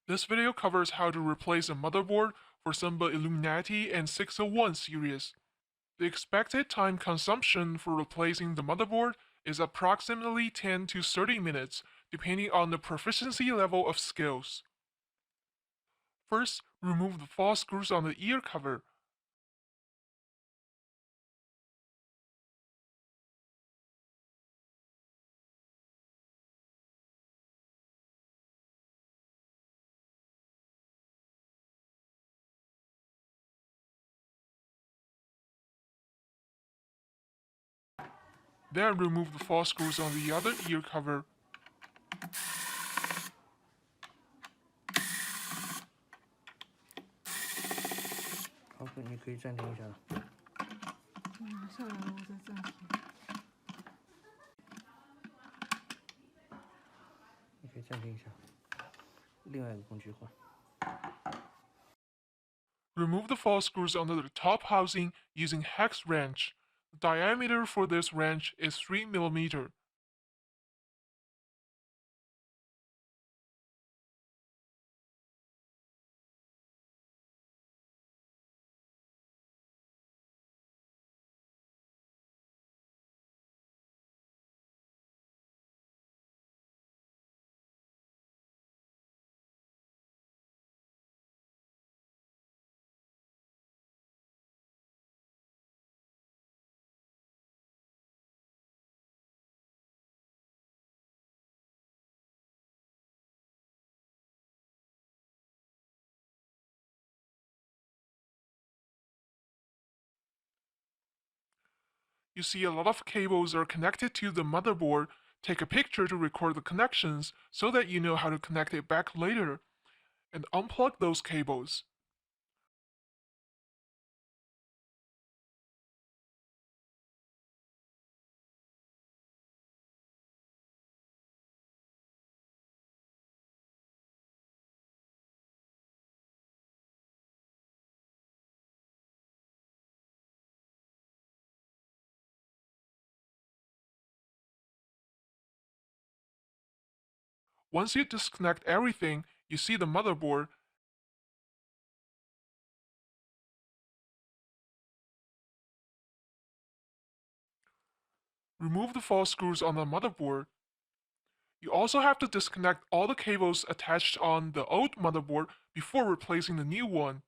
This video covers how to replace a motherboard for Sunba Illuminati and 601 series. The expected time consumption for replacing the motherboard is approximately 10 to 30 minutes, depending on the proficiency level of skills. First, remove the false screws on the ear cover. Then remove the false screws on the other ear cover.好，你可以暂停一下了。拿下来了，我再暂停。你可以暂停一下，另外一个工具换。Remove the false screws under the top housing using hex wrench. The diameter for this wrench is 3 mm. You see a lot of cables are connected to the motherboard. Take a picture to record the connections so that you know how to connect it back later. And unplug those cables. Once you disconnect everything, you see the motherboard. Remove the false screws on the motherboard. You also have to disconnect all the cables attached on the old motherboard before replacing the new one.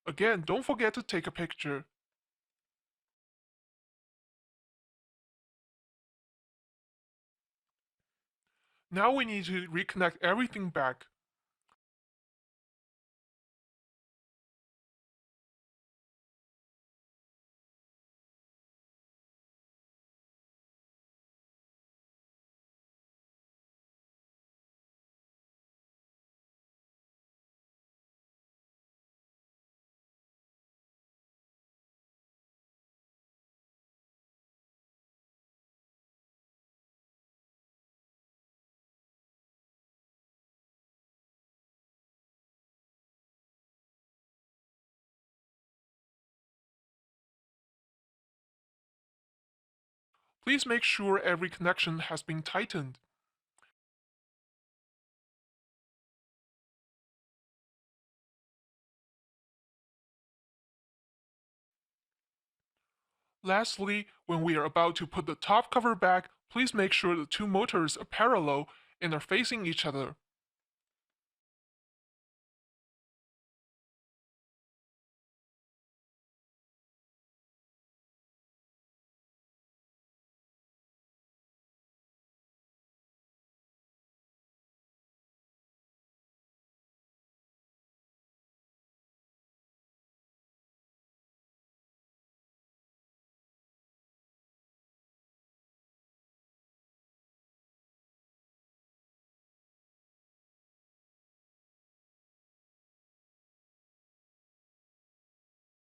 Again, don't forget to take a picture. Now we need to reconnect everything back. Please make sure every connection has been tightened. Lastly, when we are about to put the top cover back, please make sure the two motors are parallel and are facing each other.